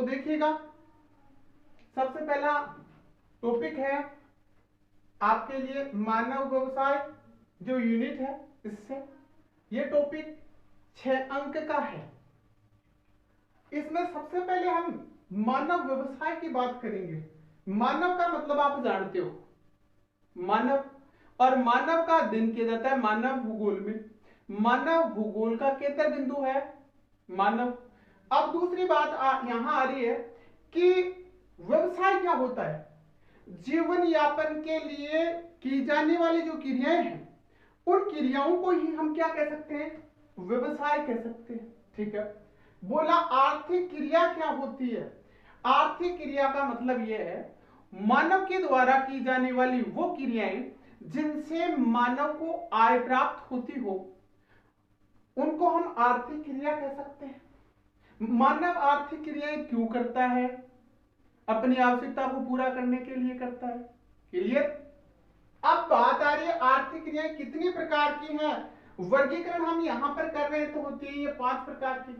देखिएगा, सबसे पहला टॉपिक है आपके लिए मानव व्यवसाय जो यूनिट है, इससे ये टॉपिक 6 अंक का है। इसमें सबसे पहले हम मानव व्यवसाय की बात करेंगे। मानव का मतलब आप जानते हो, मानव, और मानव का अध्ययन किया जाता है मानव भूगोल में। मानव भूगोल का केंद्र बिंदु है मानव। अब दूसरी बात यहां आ रही है कि व्यवसाय क्या होता है। जीवन यापन के लिए की जाने वाली जो क्रियाएं हैं, उन क्रियाओं को ही हम क्या कह सकते हैं, व्यवसाय कह सकते हैं। ठीक है, बोला आर्थिक क्रिया क्या होती है। आर्थिक क्रिया का मतलब यह है मानव के द्वारा की जाने वाली वो क्रियाएं जिनसे मानव को आय प्राप्त होती हो, उनको हम आर्थिक क्रिया कह सकते हैं। मानव आर्थिक क्रियाएं क्यों करता है, अपनी आवश्यकता को पूरा करने के लिए करता है। क्लियर। अब बात आ रही है आर्थिक क्रियाएं कितनी प्रकार की हैं। वर्गीकरण हम यहां पर कर रहे हैं तो होती है ये 5 प्रकार की।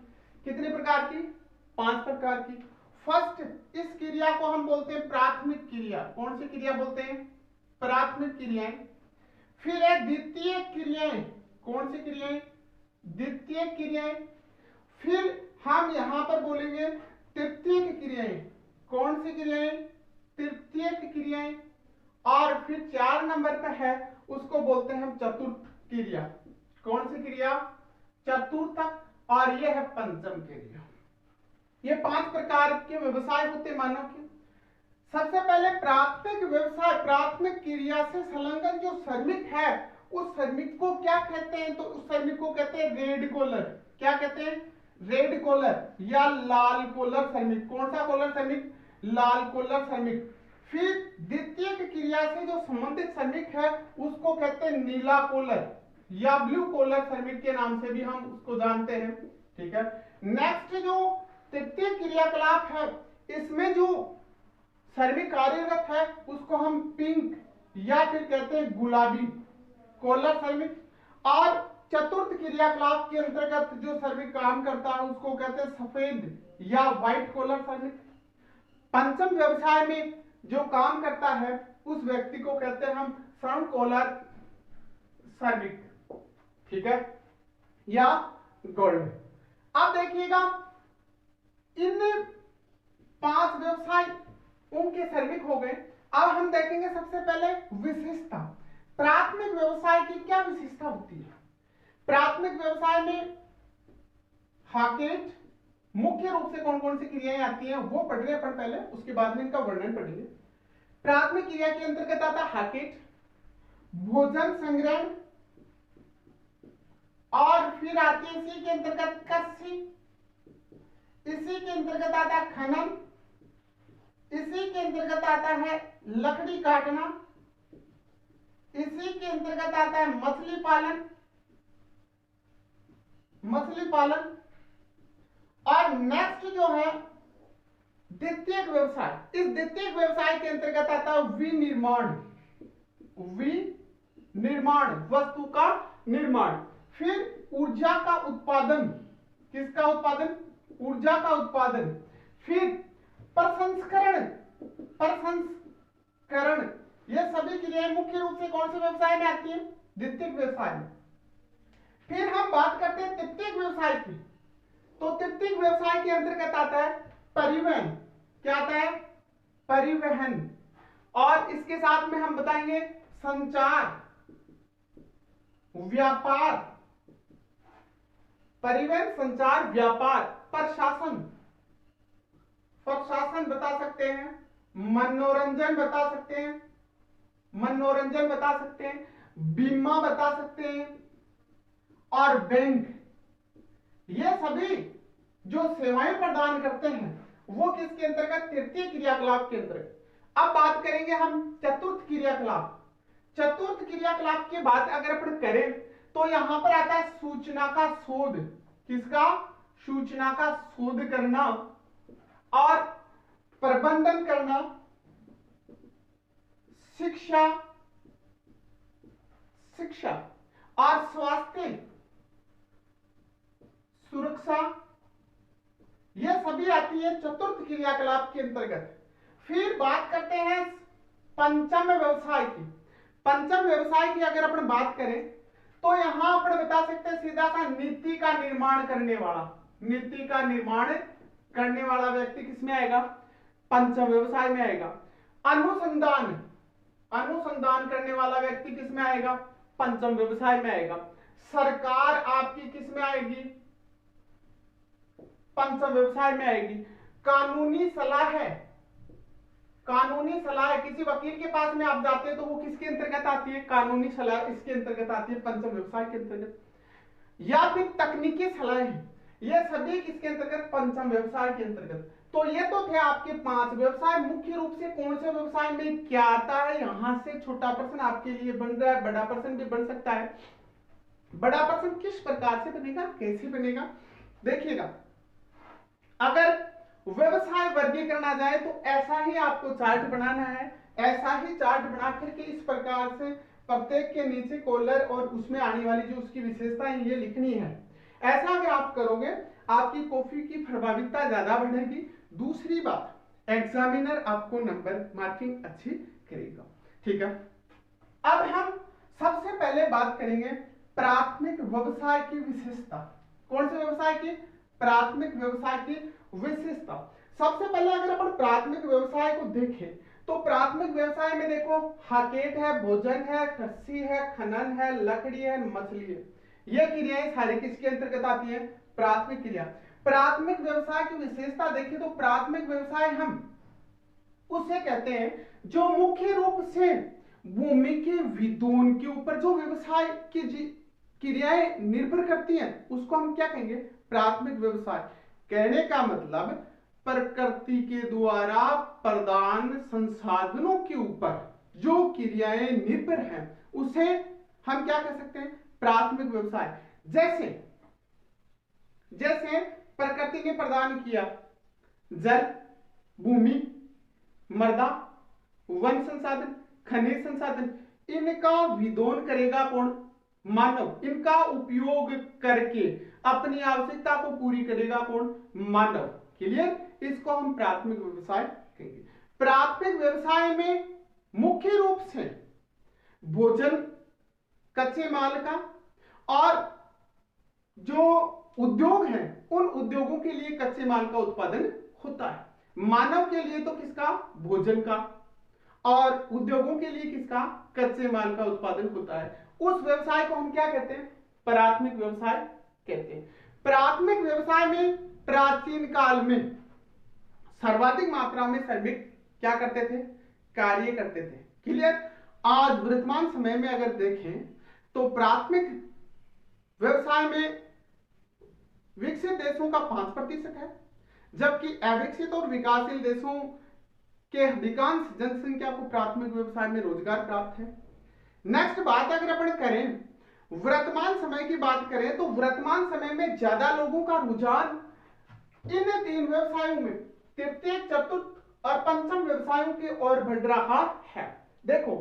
कितने प्रकार की, 5 प्रकार की। फर्स्ट, इस क्रिया को हम बोलते हैं प्राथमिक क्रिया। कौन सी क्रिया बोलते हैं, प्राथमिक क्रियाएं। फिर है द्वितीय क्रियाएं। कौन सी क्रियाएं, द्वितीय क्रियाएं। फिर हम यहां पर बोलेंगे तृतीय क्रियाएं। कौन सी क्रियाएं, तृतीय क्रियाएं। और फिर 4 नंबर पे है, उसको बोलते हैं हम चतुर्थ क्रिया। कौन सी क्रिया, चतुर्थ। और यह है पंचम क्रिया। ये 5 प्रकार के व्यवसाय होते मानव के। सबसे पहले प्राथमिक व्यवसाय, प्राथमिक क्रिया से संलग्न जो श्रमिक है, उस श्रमिक को क्या कहते हैं, तो उस श्रमिक को कहते हैं रेड कॉलर। क्या कहते हैं, रेड कॉलर या लाल कॉलर श्रमिक। कौन सा कॉलर श्रमिक, लाल कॉलर श्रमिक। फिर द्वितीय क्रिया से जो संबंधित श्रमिक है उसको कहते हैं नीला कॉलर या ब्लू कॉलर श्रमिक के नाम से भी हम उसको जानते हैं। ठीक है। नेक्स्ट जो तृतीय क्रियाकलाप है, इसमें जो श्रमिक कार्यरत है उसको हम पिंक या फिर कहते हैं गुलाबी कॉलर श्रमिक। और चतुर्थ क्रियाकलाप के अंतर्गत जो श्रमिक काम करता है उसको कहते हैं सफेद या व्हाइट कॉलर श्रमिक। पंचम व्यवसाय में जो काम करता है उस व्यक्ति को कहते हैं हम श्रम कॉलर श्रमिक। ठीक है, या गोल्ड। अब देखिएगा इन 5 व्यवसाय उनके श्रमिक हो गए। अब हम देखेंगे सबसे पहले विशेषता। प्राथमिक व्यवसाय की क्या विशेषता होती है। प्राथमिक व्यवसाय में हाकेट मुख्य रूप से कौन कौन सी क्रियाएं आती हैं वो पढ़ रहे हैं पहले, उसके बाद में इनका वर्णन पढ़ेंगे। प्राथमिक क्रिया के अंतर्गत आता हाकेट, भोजन संग्रहण, और फिर आती है इसी के अंतर्गत कृषि, इसी के अंतर्गत आता है खनन, इसी के अंतर्गत आता है लकड़ी काटना, इसी के अंतर्गत आता है मछली पालन, मछली पालन। और नेक्स्ट जो है द्वितीय व्यवसाय। इस द्वितीय व्यवसाय के अंतर्गत आता है विनिर्माण, विनिर्माण वस्तु का निर्माण। फिर ऊर्जा का उत्पादन, किसका उत्पादन, ऊर्जा का उत्पादन। फिर प्रसंस्करण, प्रसंस्करण। ये सभी क्रियाएं मुख्य रूप से कौन से व्यवसाय में आती है, द्वितीय व्यवसाय में। फिर हम बात करते हैं तृतीय व्यवसाय की। तो तृतीय व्यवसाय के अंतर्गत आता है परिवहन। क्या आता है, परिवहन। और इसके साथ में हम बताएंगे संचार, व्यापार, परिवहन, संचार, व्यापार, प्रशासन, प्रशासन बता सकते हैं, मनोरंजन बता सकते हैं, मनोरंजन बता सकते हैं, बीमा बता सकते हैं, और बैंक। ये सभी जो सेवाएं प्रदान करते हैं वो किसके अंतर्गत, तृतीय क्रियाकलाप के अंतर्गत। अब बात करेंगे हम चतुर्थ क्रियाकलाप। चतुर्थ क्रियाकलाप की बात अगर अपन करें तो यहां पर आता है सूचना का शोध। किसका, सूचना का शोध करना और प्रबंधन करना, शिक्षा, शिक्षा और स्वास्थ्य, सुरक्षा, ये सभी आती है चतुर्थ क्रियाकलाप के अंतर्गत। फिर बात करते हैं पंचम व्यवसाय की। पंचम व्यवसाय की अगर अपन बात करें तो यहां अपन बता सकते हैं सीधा सा नीति का निर्माण करने वाला, नीति का निर्माण करने वाला व्यक्ति किसमें आएगा? पंचम व्यवसाय में आएगा। अनुसंधान, अनुसंधान करने वाला व्यक्ति किसमें आएगा? पंचम व्यवसाय में आएगा। सरकार आपकी किसमें आएगी? पंचम व्यवसाय में आएगी। कानूनी सलाह है, कानूनी सलाह किसी वकील के पास में आप जाते हैं तो वो किसके अंतर्गत आती है? कानूनी सलाह इसके अंतर्गत आती है, पंचम व्यवसाय के अंतर्गत। या फिर तकनीकी सलाह, ये सभी किसके अंतर्गत? पंचम व्यवसाय के अंतर्गत। तो ये तो थे आपके 5 व्यवसाय। मुख्य रूप से कौन से व्यवसाय में क्या आता है, यहां से छोटा प्रश्न आपके लिए बन रहा है, बड़ा प्रश्न भी बन सकता है। बड़ा प्रश्न किस प्रकार से बनेगा, कैसे बनेगा, देखिएगा। अगर व्यवसाय वर्गीकरण आ जाए तो ऐसा ही आपको चार्ट बनाना है, ऐसा ही चार्ट बना करके इस प्रकार से प्रत्येक के नीचे कॉलर और उसमें आने वाली जो उसकी विशेषताएं ये लिखनी है। ऐसा अगर आप करोगे आपकी कॉपी की प्रभाविता ज्यादा बढ़ेगी। दूसरी बात, एग्जामिनर आपको नंबर मार्किंग अच्छी करेगा। ठीक है, अब हम सबसे पहले बात करेंगे प्राथमिक व्यवसाय की विशेषता। कौन से व्यवसाय की? प्राथमिक व्यवसाय की विशेषता। सबसे पहले अगर अपन प्राथमिक व्यवसाय को देखें तो प्राथमिक व्यवसाय में देखो हाकेट है, भोजन है, कृषि है, खनन है, लकड़ी है, मछली है। ये क्रियाएं सारी किसके अंतर्गत आती है? प्राथमिक क्रिया। प्राथमिक व्यवसाय की विशेषता देखें तो प्राथमिक व्यवसाय हम उसे कहते हैं जो मुख्य रूप से भूमि के विदून के ऊपर जो व्यवसाय की क्रियाएं निर्भर करती हैं उसको हम क्या कहेंगे? प्राथमिक व्यवसाय। कहने का मतलब प्रकृति के द्वारा प्रदान संसाधनों के ऊपर जो क्रियाएं निर्भर हैं उसे हम क्या कह सकते हैं? प्राथमिक व्यवसाय। जैसे जैसे प्रकृति ने प्रदान किया जल, भूमि, मृदा, वन संसाधन, खनिज संसाधन, इनका विदोन करेगा कौन? मानव। इनका उपयोग करके अपनी आवश्यकता को पूरी करेगा कौन? मानव। क्लियर? इसको हम प्राथमिक व्यवसाय कहेंगे। प्राथमिक व्यवसाय में मुख्य रूप से भोजन, कच्चे माल का और जो उद्योग हैं उन उद्योगों के लिए कच्चे माल का उत्पादन होता है। मानव के लिए तो किसका? भोजन का, और उद्योगों के लिए किसका? कच्चे माल का उत्पादन होता है। उस व्यवसाय को हम क्या कहते हैं? प्राथमिक व्यवसाय कहते हैं। प्राथमिक व्यवसाय में प्राचीन काल में सर्वाधिक मात्रा में श्रमिक क्या करते थे? कार्य करते थे। क्लियर? आज वर्तमान समय में अगर देखें तो प्राथमिक व्यवसाय में विकसित देशों का 5% है, जबकि अविकसित और विकासशील देशों के अधिकांश जनसंख्या को प्राथमिक व्यवसाय में रोजगार प्राप्त है। नेक्स्ट बात अगर अपन करें वर्तमान समय की बात करें तो वर्तमान समय में ज्यादा लोगों का रुझान इन 3 व्यवसायों में तृतीय, चतुर्थ और पंचम व्यवसायों की ओर बढ़ रहा है। देखो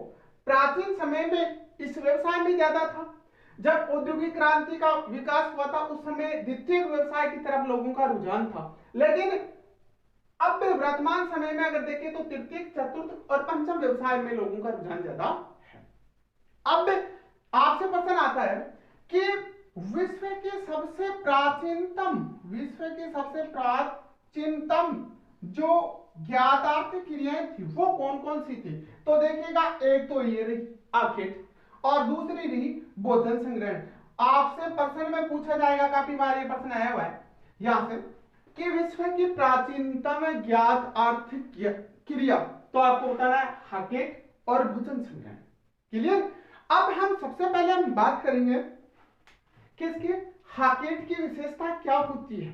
प्राचीन समय में इस व्यवसाय में ज्यादा था, जब औद्योगिक क्रांति का विकास हुआ था उस समय द्वितीय व्यवसाय की तरफ लोगों का रुझान था। लेकिन अब वर्तमान समय में अगर देखें तो तृतीय, चतुर्थ और पंचम व्यवसाय में लोगों का रुझान ज्यादा है। अब आपसे प्रश्न आता है कि विश्व के सबसे प्राचीनतम जो ज्ञातार्थ क्रियाएं थी वो कौन कौन सी थी? तो देखिएगा, एक तो ये रही आखेट और दूसरी रही भोजन संग्रहण। आपसे प्रश्न में पूछा जाएगा, काफी बार ये प्रश्न आया हुआ है यहां से कि विश्व की प्राचीनतम ज्ञात आर्थिक क्रिया, तो आपको बताना है हाकेट और भोजन संग्रहण। क्लियर? अब हम सबसे पहले हम बात करेंगे किसकी? हाकेट की विशेषता क्या होती है।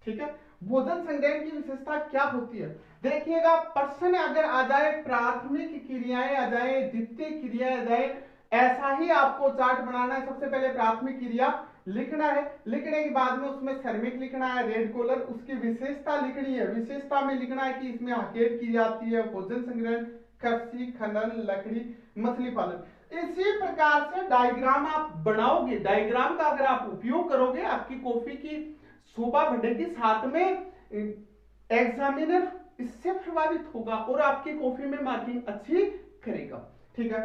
ठीक है, भोजन संग्रहण की विशेषता क्या होती है। देखिएगा प्रश्न अगर आ जाए प्राथमिक क्रियाएं आ जाए, द्वितीय क्रियाएं आ जाए, ऐसा ही आपको चार्ट बनाना है। सबसे पहले प्राथमिक क्रिया लिखना है, लिखने के बाद में उसमें श्रमिक लिखना है, रेड कॉलर, उसकी विशेषता लिखनी है। विशेषता में लिखना है कि इसमें हाकेट की जाती है, भोजन संग्रहण, कृषि, खनन, लकड़ी, मछली पालन। इसी प्रकार से डायग्राम आप बनाओगे। डायग्राम का अगर आप उपयोग करोगे आपकी कॉपी की शोभा बढ़ेगी, साथ में एग्जामिनर इससे प्रभावित होगा और आपकी कॉपी में मार्किंग अच्छी करेगा। ठीक है,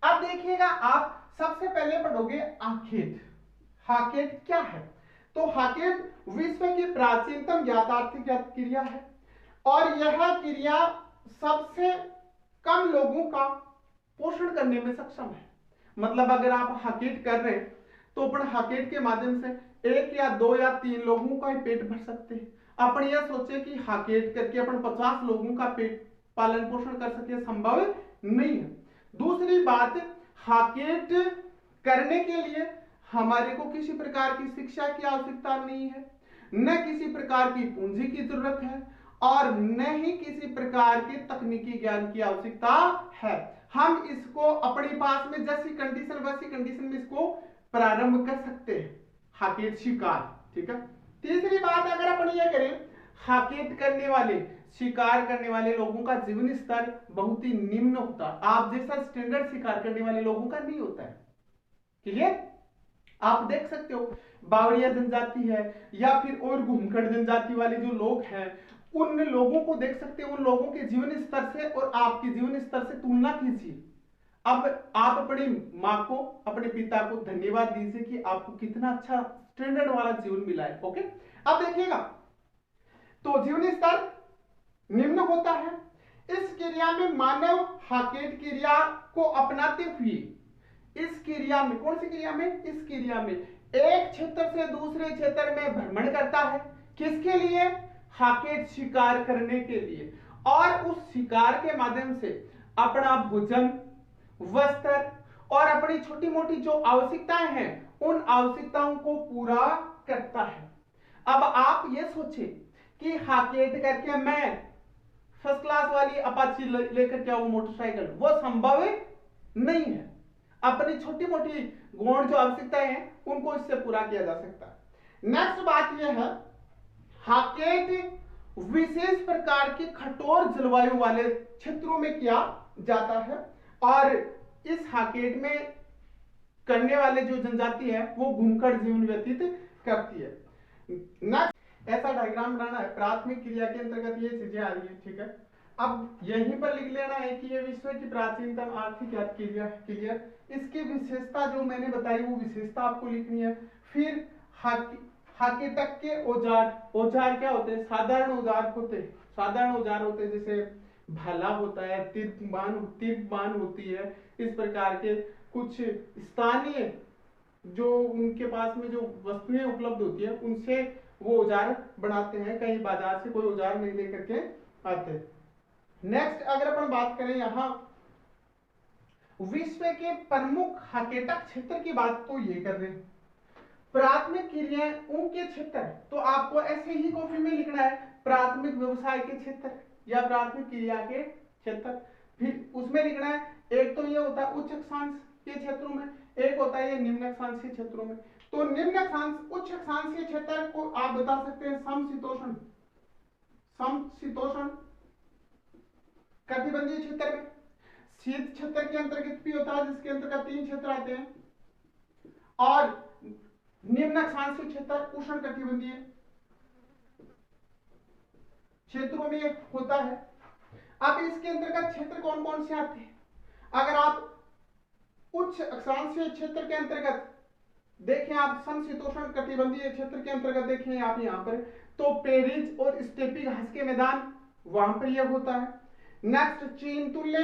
अब देखिएगा आप सबसे पहले पढ़ोगे हाकेट। हाकेट क्या है? तो हाकेट विश्व की प्राचीनतम यातार्थिक क्रिया है और यह क्रिया सबसे कम लोगों का पोषण करने में सक्षम है। मतलब अगर आप हाकेट कर रहे हैं तो अपन हाकेट के माध्यम से 1 या 2 या 3 लोगों का ही पेट भर सकते हैं। अपन यह सोचे कि हाकेट करके अपन 50 लोगों का पेट पालन पोषण कर सके, संभव नहीं है। दूसरी बात, हाकेट करने के लिए हमारे को किसी प्रकार की शिक्षा की आवश्यकता नहीं है, न किसी प्रकार की पूंजी की जरूरत है और न ही किसी प्रकार के तकनीकी ज्ञान की आवश्यकता है। हम इसको अपने पास में जैसी कंडीशन वैसी कंडीशन में इसको प्रारंभ कर सकते हैं, हाकेट शिकार। ठीक है, तीसरी बात अगर अपन ये करें, हाकेट करने वाले शिकार करने वाले लोगों का जीवन स्तर बहुत ही निम्न होता है, आप जैसा स्टैंडर्ड शिकार करने वाले लोगों का नहीं होता है। क्लियर? आप देख सकते हो बावरिया जनजाति है या फिर और घुमखड़ जनजाति वाले जो लोग हैं, उन लोगों को देख सकते हो, उन लोगों के जीवन स्तर से और आपके जीवन स्तर से तुलना कीजिए। अब आप अपनी माँ को, अपने पिता को धन्यवाद दीजिए कि आपको कितना अच्छा स्टैंडर्ड वाला जीवन मिला है। ओके, अब देखिएगा तो जीवन स्तर निम्न होता है। इस क्रिया में मानव हाकेट क्रिया को अपनाते हुए इस क्रिया में, कौन सी क्रिया में? इस क्रिया में एक क्षेत्र से दूसरे क्षेत्र में भ्रमण करता है। किसके लिए? हाकेट शिकार करने के लिए, और उस शिकार के माध्यम से अपना भोजन, वस्त्र और अपनी छोटी मोटी जो आवश्यकताएं हैं उन आवश्यकताओं को पूरा करता है। अब आप ये सोचें कि हाकेट करके मैं फर्स्ट क्लास वाली अपाची लेकर के आऊं मोटरसाइकिल, वो संभव नहीं है। अपनी छोटी मोटी गौण जो आवश्यकताएं हैं उनको इससे पूरा किया जा सकता है। नेक्स्ट बात यह है, हाकेट विशेष प्रकार की कठोर जलवायु वाले क्षेत्रों में किया जाता है और इस हाकेट में करने वाले जो जनजाति है वो घुमखड़ जीवन व्यतीत करती है। नेक्स्ट ऐसा डायग्राम बनाना है, प्राथमिक क्रिया के अंतर्गत ये चीजें आ रही है। ठीक है, अब यहीं पर लिख लेना है कि ये विश्व की प्राचीनतम आर्थिक क्रिया। क्लियर? इसकी विशेषता जो मैंने बताई वो विशेषता आपको लिखनी है। फिर हाकेटक के औजार, औजार क्या होते हैं? साधारण औजार होते हैं। साधारण औजार होते हैं जैसे भाला होता है, तीर बाण होती है, इस प्रकार के कुछ स्थानीय जो उनके पास में जो वस्तुएं उपलब्ध होती है उनसे वो औजार बनाते हैं, कहीं बाजार से कोई औजार नहीं लेकर के आते। नेक्स्ट अगर अपन बात करें यहां विश्व के प्रमुख हाकेटक क्षेत्र की बात, तो ये कर रहे हैं प्राथमिक क्रियाएं उनके क्षेत्र, तो आपको ऐसे ही कॉपी में लिखना है प्राथमिक व्यवसाय के क्षेत्र या प्राथमिक क्रिया के क्षेत्र। फिर उसमें लिखना है, एक तो ये होता है उच्च अक्षांश के क्षेत्रों में, एक होता है ये निम्न अक्षांश के क्षेत्रों में। तो निम्न अक्षांश उच्च अक्षांश के क्षेत्र को आप बता सकते हैं समशीतोष्ण, समशीतोष्ण कटिबंधीय क्षेत्र में। शीत क्षेत्र के अंतर्गत भी होता है जिसके अंतर्गत 3 क्षेत्र आते हैं, और निम्न अक्षांश क्षेत्र उष्ण कटिबंधीय क्षेत्रों में होता है। अब इसके अंतर्गत क्षेत्र कौन कौन से आते हैं? अगर आप उच्च अक्षांशीय क्षेत्र के अंतर्गत देखें, आप समशीतोष्ण कटिबंधीय क्षेत्र के अंतर्गत देखें आप यहाँ पर, तो पेरिज और स्टेपी घास के मैदान वहां पर यह होता है। नेक्स्ट चीन तुल्य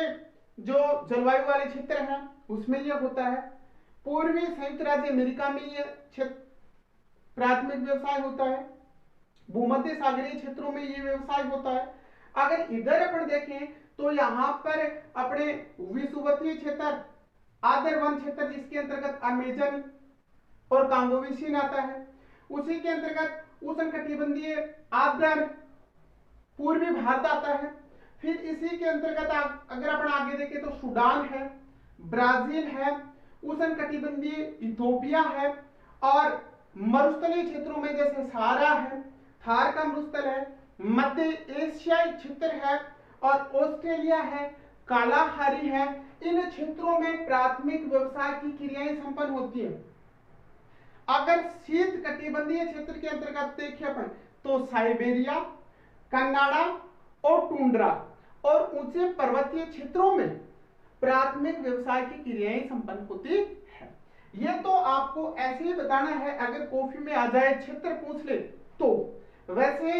जो जलवायु वाले क्षेत्र हैं उसमें यह होता है। पूर्वी संयुक्त राज्य अमेरिका में यह क्षेत्र प्राथमिक व्यवसाय होता है। भूमध्य सागरीय क्षेत्रों में यह व्यवसाय होता है। अगर इधर अपन देखें तो यहाँ पर अपने विषुवतीय क्षेत्र, आर्द्र वन क्षेत्र जिसके अंतर्गत अमेजन और कांगो बेसिन आता है, उसी के अंतर्गत उष्ण कटिबंधीय आर्द्र पूर्वी भारत आता है। फिर इसी के अंतर्गत अगर अपन आगे देखें तो सूडान है, ब्राजील है, उष्ण कटिबंधीय इथोपिया है, और मरुस्थलीय क्षेत्रों में जैसे सहारा है, थार का मरुस्थल है, मध्य एशियाई क्षेत्र है और ऑस्ट्रेलिया है, कालाहारी है। इन क्षेत्रों में प्राथमिक व्यवसाय की क्रियाएं संपन्न होती हैं। अगर शीत कटिबंधीय क्षेत्र के अंतर्गत देखें अपन तो साइबेरिया, कनाडा और टुंड्रा और ऊंचे पर्वतीय क्षेत्रों में प्राथमिक व्यवसाय की क्रियाएं संपन्न होती है। ये तो आपको ऐसे ही बताना है, अगर कॉफी में आ जाए क्षेत्र पूछ ले तो। वैसे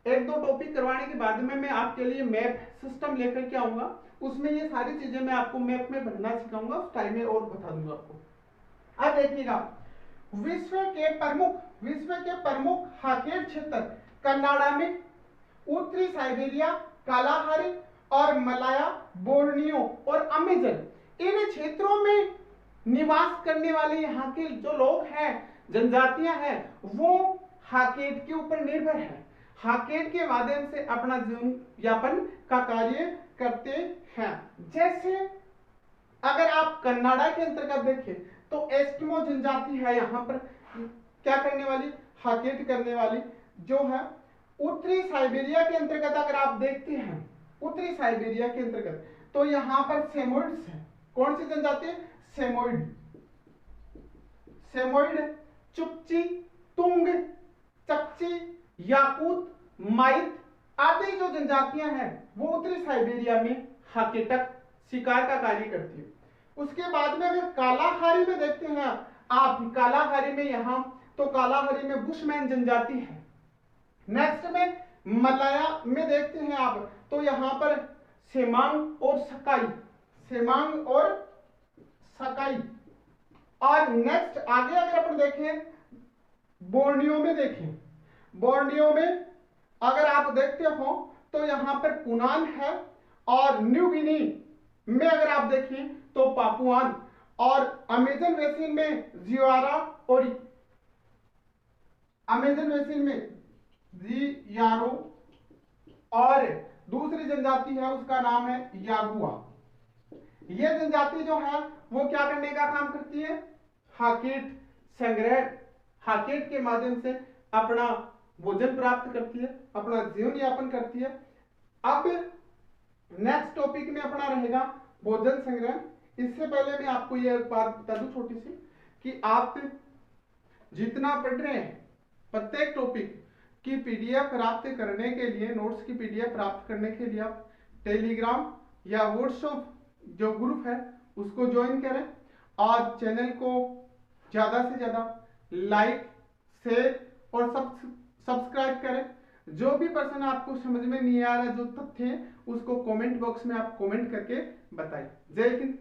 एक दो टॉपिक करवाने के बाद में मैं आपके लिए मैप सिस्टम लेकर के आऊंगा, उसमें ये सारी चीजें मैं आपको मैप में भरना सिखाऊंगा, उस टाइम में और बता दूंगा आपको। अब देखिएगा, विश्व के प्रमुख हाकेट क्षेत्र कनाडा में उत्तरी साइबेरिया, कालाहारी और मलाया, बोर्नियो और अमेजन, इन क्षेत्रों में निवास करने वाले यहाँ के जो लोग हैं, जनजातियां हैं, वो हाकेट के ऊपर निर्भर है, हाकेट के माध्यम से अपना जीवन यापन का कार्य करते हैं। जैसे अगर आप कनाडा के अंतर्गत देखें तो एस्किमो जनजाति है यहाँ पर क्या करने वाली, हाकेट करने वाली जो है। उत्तरी साइबेरिया के अंतर्गत अगर आप देखते हैं, उत्तरी साइबेरिया के अंतर्गत तो यहाँ पर सेमोइड्स है। कौन सी जनजाति है? सेमोइड, चुपची, तुंग, चकची, याकूत, माइत आदि जो जनजातियां हैं वो उत्तरी साइबेरिया में हाकेटक शिकार का कार्य करती है। उसके बाद में अगर कालाहारी में देखते हैं आप, कालाहारी में यहाँ तो कालाहारी में बुशमैन जनजाति है। नेक्स्ट में मलाया में देखते हैं आप तो यहाँ पर सेमांग और सकाई, सेमांग और सकाई। और नेक्स्ट आगे अगर अपन देखें बोर्नियो में, देखें बोर्नियो में अगर आप देखते हो तो यहाँ पर पुनान है, और न्यू गिनी में अगर आप देखें तो पापुआन, और अमेजन बेसिन में जियारा और अमेजन बेसिन में जियारो, और दूसरी जनजाति है उसका नाम है यागुआ। ये जनजाति जो है वो क्या करने का काम करती है? हाकेट संग्रह, हाकेट के माध्यम से अपना भोजन प्राप्त करती है, अपना जीवन यापन करती है। अब नेक्स्ट टॉपिक में अपना रहेगा भोजन संग्रह। इससे पहले मैं आपको यह बात बता दूं छोटी सी कि आप जितना पढ़ रहे हैं प्रत्येक टॉपिक की पीडीएफ प्राप्त करने के लिए, नोट्स की पीडीएफ प्राप्त करने के लिए आप टेलीग्राम या व्हाट्सएप जो ग्रुप है उसको ज्वाइन करें, और चैनल को ज्यादा से ज्यादा लाइक, शेयर और सब्सक्राइब करें। जो भी पर्सन आपको समझ में नहीं आ रहा, जो तथ्य है उसको कमेंट बॉक्स में आप कमेंट करके बताएं। जय हिंद।